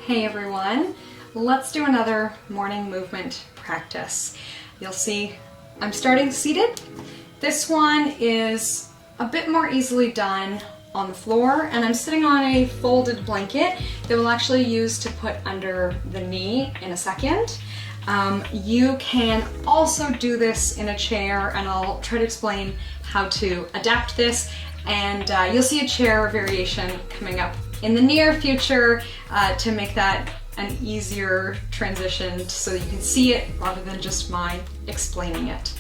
Hey everyone, let's do another morning movement practice. You'll see I'm starting seated. This one is a bit more easily done on the floor, and I'm sitting on a folded blanket that we'll actually use to put under the knee in a second. You can also do this in a chair, and I'll try to explain how to adapt this, and you'll see a chair variation coming up in the near future to make that an easier transition so that you can see it rather than just my explaining it.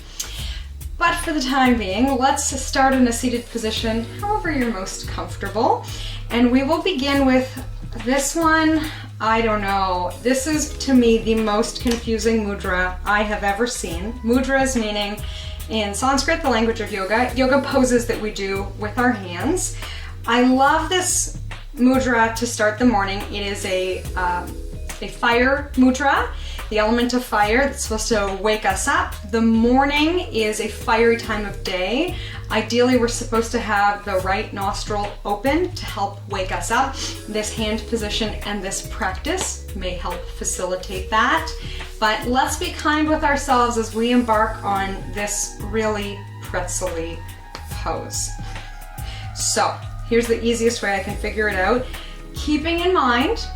But for the time being, let's start in a seated position, however you're most comfortable. And we will begin with this one. I don't know. This is, to me, the most confusing mudra I have ever seen. Mudras meaning, in Sanskrit, the language of yoga poses that we do with our hands. I love this mudra to start the morning. It is a fire mudra, the element of fire that's supposed to wake us up. The morning is a fiery time of day. Ideally, we're supposed to have the right nostril open to help wake us up. This hand position and this practice may help facilitate that. But let's be kind with ourselves as we embark on this really pretzel-y pose. So here's the easiest way I can figure it out. Keeping in mind,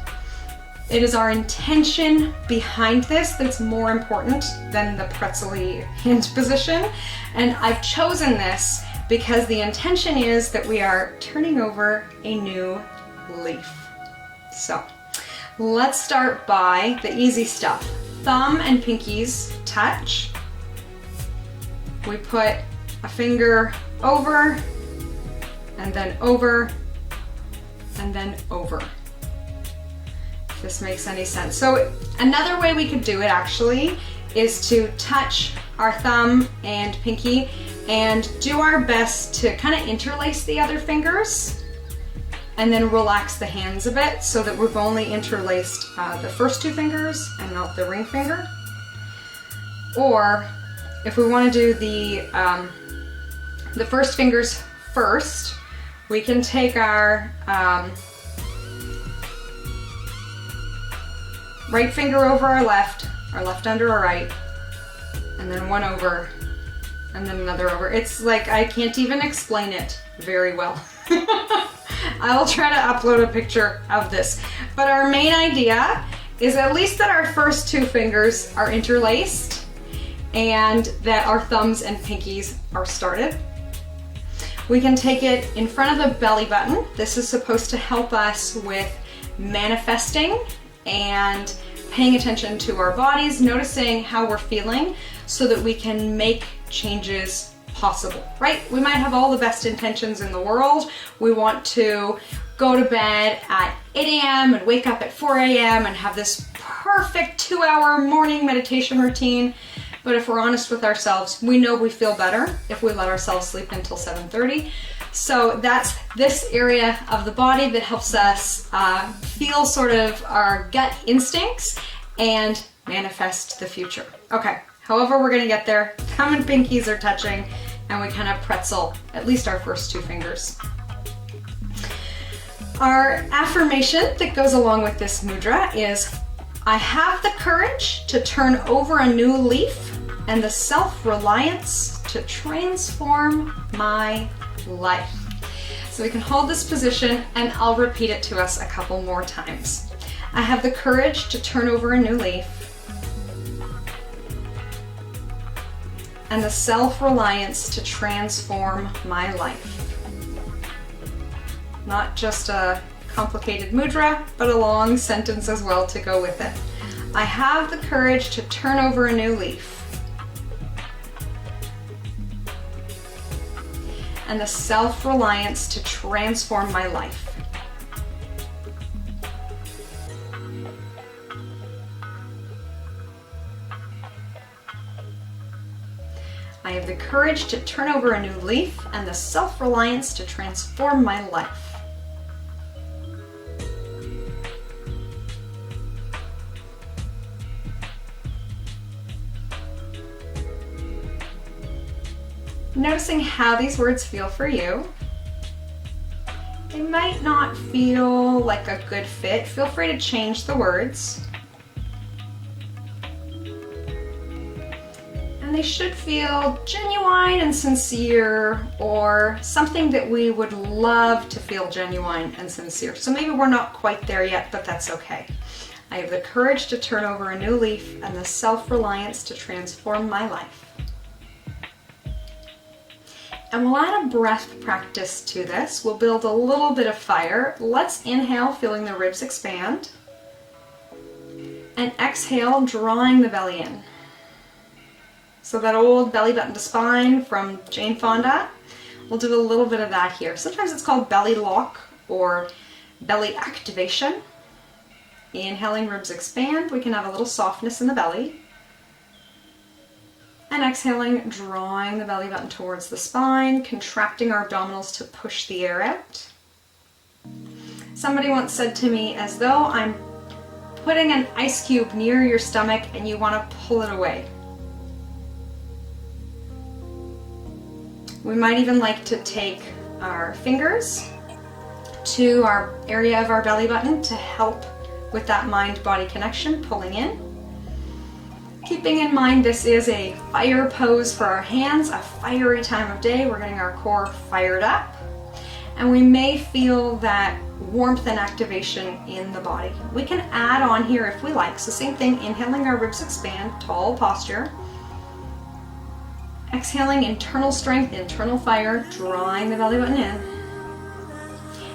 it is our intention behind this that's more important than the pretzel-y hand position. And I've chosen this because the intention is that we are turning over a new leaf. So let's start by the easy stuff. Thumb and pinkies touch. We put a finger over, and then over, and then over. If this makes any sense. So another way we could do it actually is to touch our thumb and pinky and do our best to kind of interlace the other fingers and then relax the hands a bit so that we've only interlaced the first two fingers and not the ring finger. Or if we want to do the first fingers first, we can take our right finger over our left under our right, and then one over, and then another over. It's like I can't even explain it very well. I'll try to upload a picture of this. But our main idea is at least that our first two fingers are interlaced and that our thumbs and pinkies are started. We can take it in front of the belly button. This is supposed to help us with manifesting and paying attention to our bodies, noticing how we're feeling so that we can make changes possible, right? We might have all the best intentions in the world. We want to go to bed at 8 a.m. and wake up at 4 a.m. and have this perfect 2-hour morning meditation routine. But if we're honest with ourselves, we know we feel better if we let ourselves sleep until 7:30. So that's this area of the body that helps us feel sort of our gut instincts and manifest the future. Okay, however we're gonna get there, thumb and pinkies are touching and we kind of pretzel at least our first two fingers. Our affirmation that goes along with this mudra is, I have the courage to turn over a new leaf and the self-reliance to transform my life. So we can hold this position and I'll repeat it to us a couple more times. I have the courage to turn over a new leaf and the self-reliance to transform my life. Not just a complicated mudra, but a long sentence as well to go with it. I have the courage to turn over a new leaf and the self-reliance to transform my life. I have the courage to turn over a new leaf and the self-reliance to transform my life. Noticing how these words feel for you. They might not feel like a good fit. Feel free to change the words. And they should feel genuine and sincere, or something that we would love to feel genuine and sincere. So maybe we're not quite there yet, but that's okay. I have the courage to turn over a new leaf and the self-reliance to transform my life. And we'll add a breath practice to this. We'll build a little bit of fire. Let's inhale, feeling the ribs expand. And exhale, drawing the belly in. So that old belly button to spine from Jane Fonda, we'll do a little bit of that here. Sometimes it's called belly lock or belly activation. Inhaling, ribs expand. We can have a little softness in the belly. And exhaling, drawing the belly button towards the spine, contracting our abdominals to push the air out. Somebody once said to me, as though I'm putting an ice cube near your stomach and you want to pull it away. We might even like to take our fingers to our area of our belly button to help with that mind-body connection, pulling in. Keeping in mind this is a fire pose for our hands, a fiery time of day. We're getting our core fired up. And we may feel that warmth and activation in the body. We can add on here if we like. So same thing, inhaling, our ribs expand, tall posture. Exhaling, internal strength, internal fire, drawing the belly button in.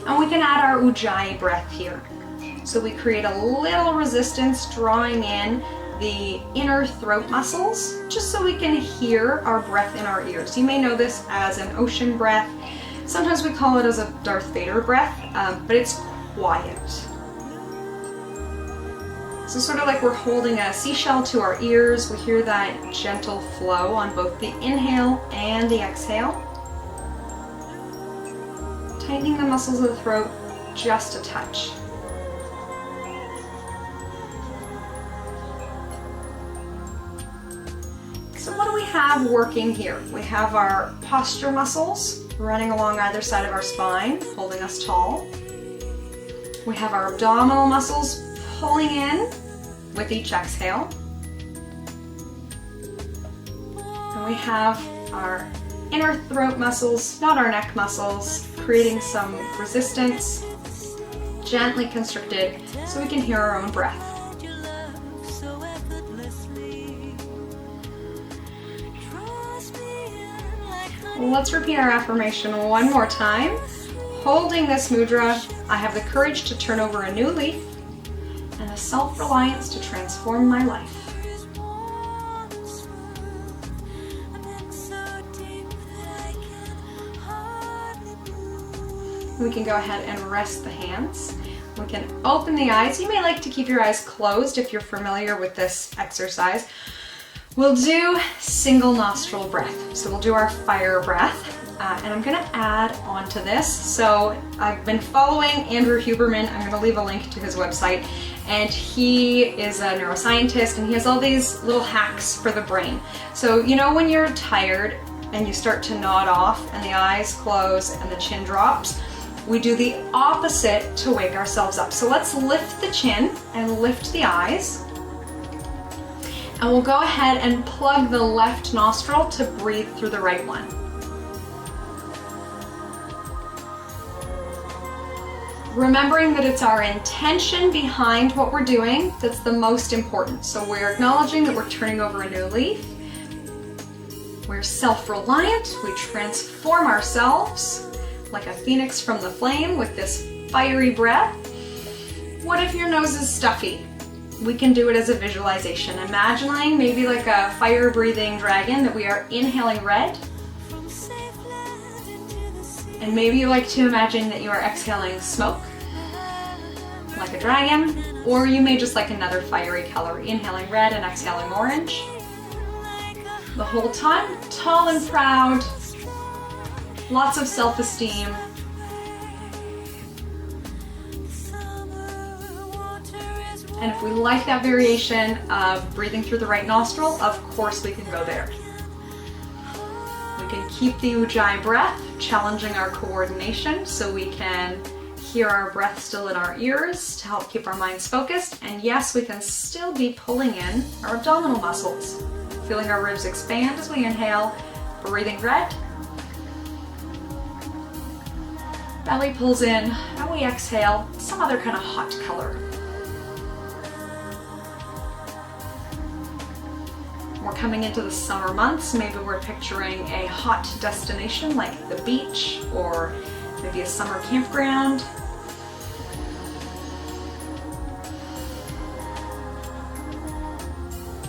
And we can add our ujjayi breath here. So we create a little resistance, drawing in the inner throat muscles, just so we can hear our breath in our ears. You may know this as an ocean breath. Sometimes we call it as a Darth Vader breath, but it's quiet. So sort of like we're holding a seashell to our ears. We hear that gentle flow on both the inhale and the exhale. Tightening the muscles of the throat just a touch. So what do we have working here? We have our posture muscles running along either side of our spine, holding us tall. We have our abdominal muscles pulling in with each exhale. And we have our inner throat muscles, not our neck muscles, creating some resistance, gently constricted, so we can hear our own breath. Let's repeat our affirmation one more time. Holding this mudra, I have the courage to turn over a new leaf and the self-reliance to transform my life. We can go ahead and rest the hands. We can open the eyes. You may like to keep your eyes closed if you're familiar with this exercise. We'll do single nostril breath. So we'll do our fire breath. And I'm gonna add on to this. So I've been following Andrew Huberman. I'm gonna leave a link to his website. And he is a neuroscientist and he has all these little hacks for the brain. So you know when you're tired and you start to nod off and the eyes close and the chin drops, we do the opposite to wake ourselves up. So let's lift the chin and lift the eyes. And we'll go ahead and plug the left nostril to breathe through the right one. Remembering that it's our intention behind what we're doing that's the most important. So we're acknowledging that we're turning over a new leaf. We're self-reliant. We transform ourselves like a phoenix from the flame with this fiery breath. What if your nose is stuffy? We can do it as a visualization. Imagining maybe like a fire-breathing dragon that we are inhaling red. And maybe you like to imagine that you are exhaling smoke, like a dragon, or you may just like another fiery color, inhaling red and exhaling orange. The whole time, tall and proud, lots of self-esteem. And if we like that variation of breathing through the right nostril, of course we can go there. We We can keep the Ujjayi breath, challenging our coordination so we can hear our breath still in our ears to help keep our minds focused. And yes, we can still be pulling in our abdominal muscles, feeling our ribs expand as we inhale, breathing red. Belly pulls in, and we exhale some other kind of hot color. We're coming into the summer months. Maybe we're picturing a hot destination like the beach or maybe a summer campground.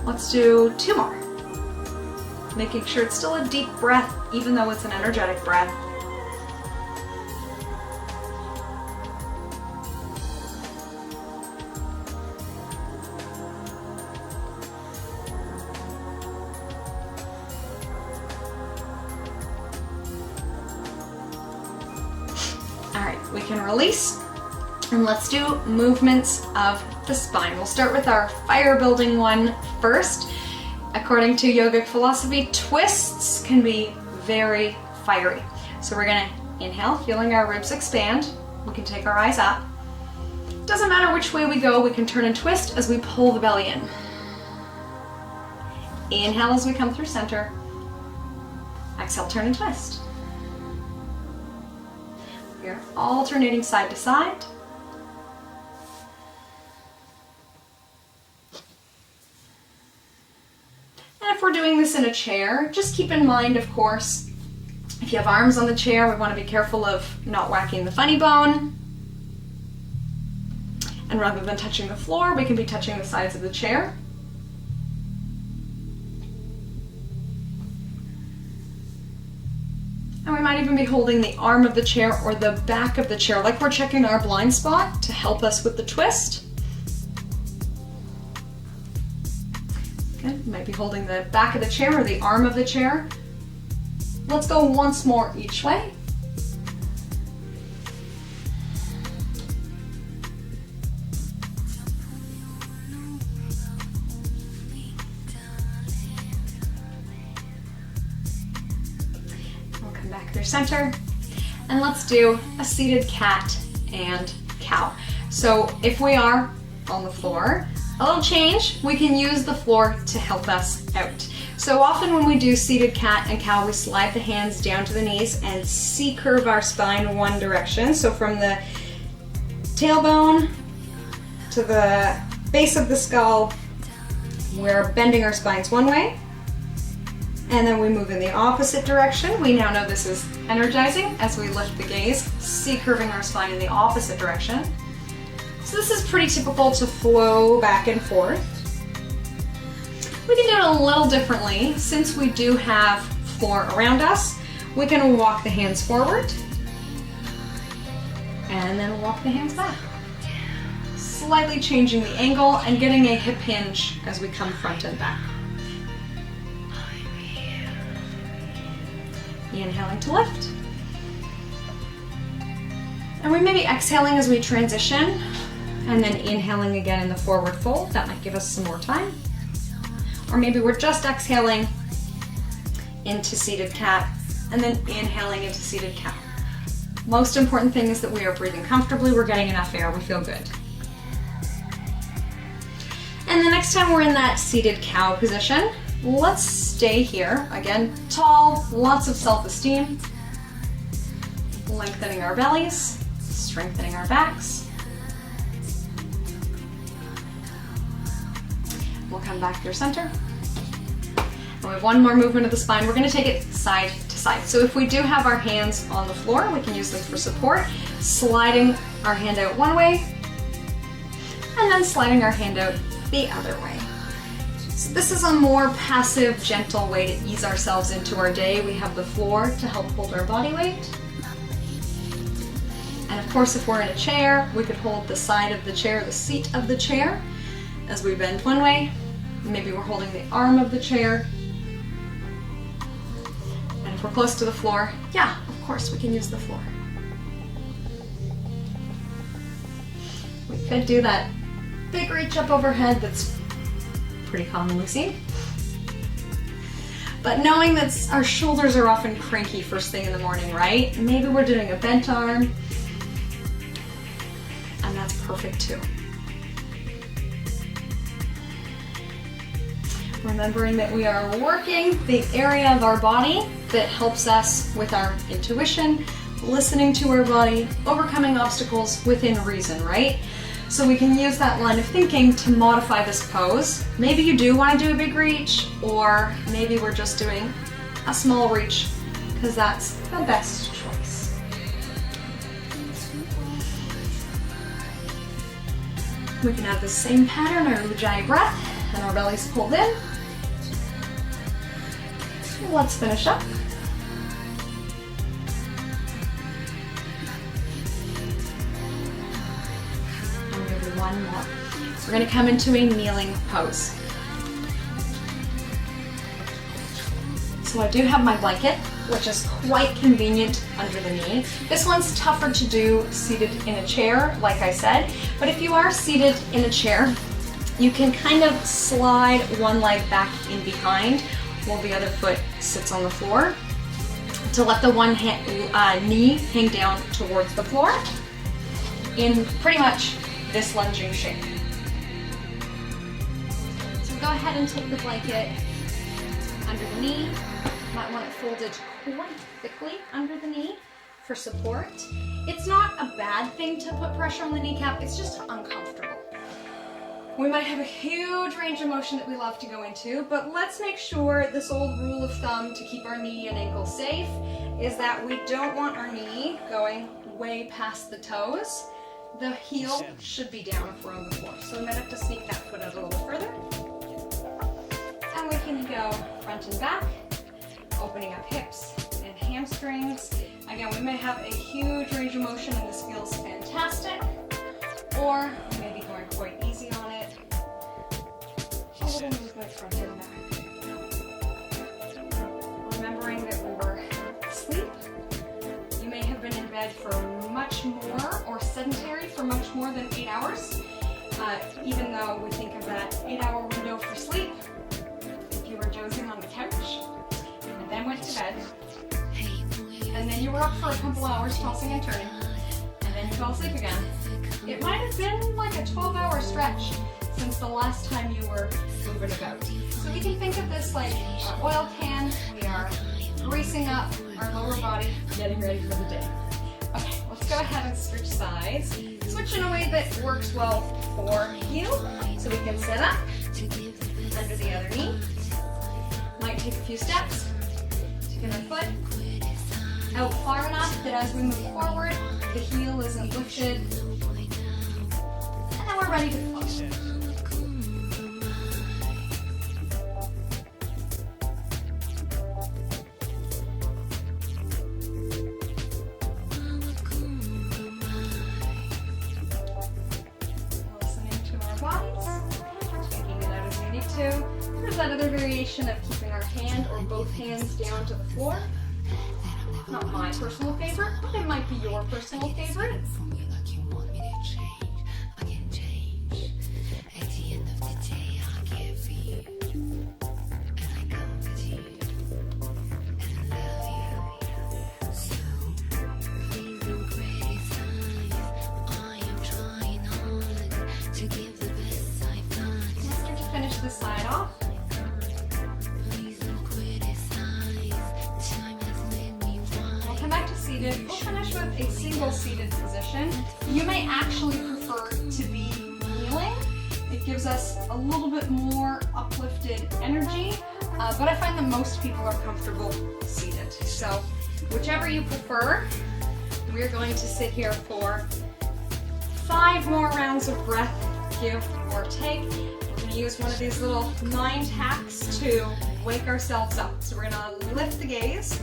Let's do 2 more. Making sure it's still a deep breath, even though it's an energetic breath. All right, we can release, and let's do movements of the spine. We'll start with our fire building one first. According to yogic philosophy, twists can be very fiery. So we're gonna inhale, feeling our ribs expand. We can take our eyes up. Doesn't matter which way we go, we can turn and twist as we pull the belly in. Inhale as we come through center. Exhale, turn and twist. We're alternating side to side. And if we're doing this in a chair, just keep in mind, of course, if you have arms on the chair, we want to be careful of not whacking the funny bone. And rather than touching the floor, we can be touching the sides of the chair. And we might even be holding the arm of the chair or the back of the chair, like we're checking our blind spot to help us with the twist. Good. Might be holding the back of the chair or the arm of the chair. Let's go once more each way. We'll come back through center. And let's do a seated cat and cow. So if we are on the floor, a little change, we can use the floor to help us out. So often when we do seated cat and cow, we slide the hands down to the knees and C-curve our spine one direction. So from the tailbone to the base of the skull, we're bending our spines one way. And then we move in the opposite direction. We now know this is energizing as we lift the gaze, C-curving our spine in the opposite direction. So this is pretty typical to flow back and forth. We can do it a little differently. Since we do have floor around us, we can walk the hands forward and then walk the hands back. Slightly changing the angle and getting a hip hinge as we come front and back. Inhaling to lift. And we may be exhaling as we transition and then inhaling again in the forward fold. That might give us some more time. Or maybe we're just exhaling into seated cat and then inhaling into seated cow. Most important thing is that we are breathing comfortably, we're getting enough air, we feel good. And the next time we're in that seated cow position, let's stay here. Again, tall, lots of self-esteem, lengthening our bellies, strengthening our backs. We'll come back through center. And we have one more movement of the spine. We're going to take it side to side. So if we do have our hands on the floor, we can use them for support, sliding our hand out one way, and then sliding our hand out the other way. So this is a more passive, gentle way to ease ourselves into our day. We have the floor to help hold our body weight. And of course, if we're in a chair, we could hold the side of the chair, the seat of the chair, as we bend one way. Maybe we're holding the arm of the chair. And if we're close to the floor, yeah, of course, we can use the floor. We could do that big reach up overhead that's pretty commonly seen. But knowing that our shoulders are often cranky first thing in the morning, right? Maybe we're doing a bent arm, and that's perfect too. Remembering that we are working the area of our body that helps us with our intuition, listening to our body, overcoming obstacles within reason, right? So we can use that line of thinking to modify this pose. Maybe you do want to do a big reach, or maybe we're just doing a small reach because that's the best choice. We can have the same pattern, our Ujjayi breath, and our belly's pulled in. Let's finish up. One more. We're going to come into a kneeling pose. So I do have my blanket, which is quite convenient under the knee. This one's tougher to do seated in a chair, like I said, but if you are seated in a chair, you can kind of slide one leg back in behind while the other foot sits on the floor to let the one knee hang down towards the floor in pretty much this lunging shape. So go ahead and take the blanket under the knee. You might want it folded quite thickly under the knee for support. It's not a bad thing to put pressure on the kneecap, it's just uncomfortable. We might have a huge range of motion that we love to go into, but let's make sure this old rule of thumb to keep our knee and ankle safe is that we don't want our knee going way past the toes. The heel should be down if we're on the floor. So we might have to sneak that foot out a little further. And we can go front and back, opening up hips and hamstrings. Again, we may have a huge range of motion and this feels fantastic, or we may be going quite easy on it. A little movement front and back. Remembering that we were asleep. You may have been in bed for much more, or sedentary for much more than 8 hours, even though we think of that 8-hour window for sleep. If you were dozing on the couch and then went to bed, and then you were up for a couple hours tossing and turning, and then you fell asleep again, it might have been like a 12-hour stretch since the last time you were moving about. So we can think of this like an oil can. We are greasing up our lower body, getting ready for the day. Okay, let's go ahead and switch sides. Switch in a way that works well for you. So we can sit up under the other knee. Might take a few steps. Taking our foot out far enough that as we move forward, the heel isn't lifted. And then we're ready to close. There's that other variation of keeping our hand or both hands down to the floor. Not my personal favorite, but it might be your personal favorite. Finish this side off. We'll come back to seated. We'll finish with a single seated position. You may actually prefer to be kneeling. It gives us a little bit more uplifted energy, but I find that most people are comfortable seated. So whichever you prefer, we're going to sit here for 5 more rounds of breath, give or take. We're going to use one of these little mind hacks to wake ourselves up. So we're going to lift the gaze,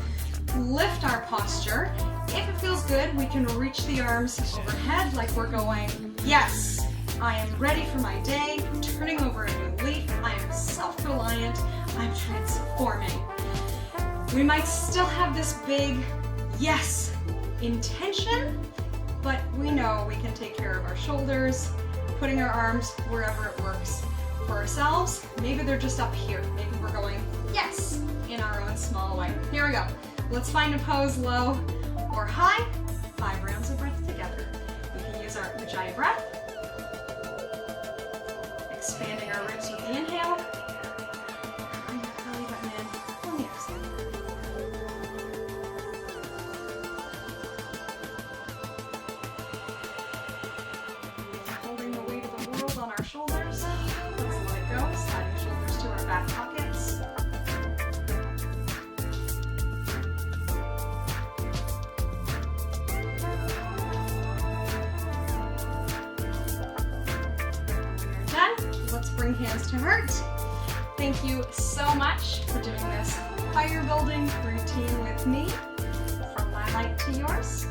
lift our posture. If it feels good, we can reach the arms overhead like we're going, yes, I am ready for my day, turning over a new leaf, I am self-reliant, I'm transforming. We might still have this big yes intention, but we know we can take care of our shoulders, putting our arms wherever it works for ourselves. Maybe they're just up here. Maybe we're going, yes, in our own small way. Here we go. Let's find a pose low or high. 5 rounds of breath together. We can use our Ujjayi breath. Expanding our ribs with the inhale. Bring your belly button in on the exhale. Holding the weight of the world on our shoulders. Let's let it go. Sliding shoulders to our back pockets. Let's bring hands to heart. Thank you so much for doing this fire building routine with me. From my light to yours.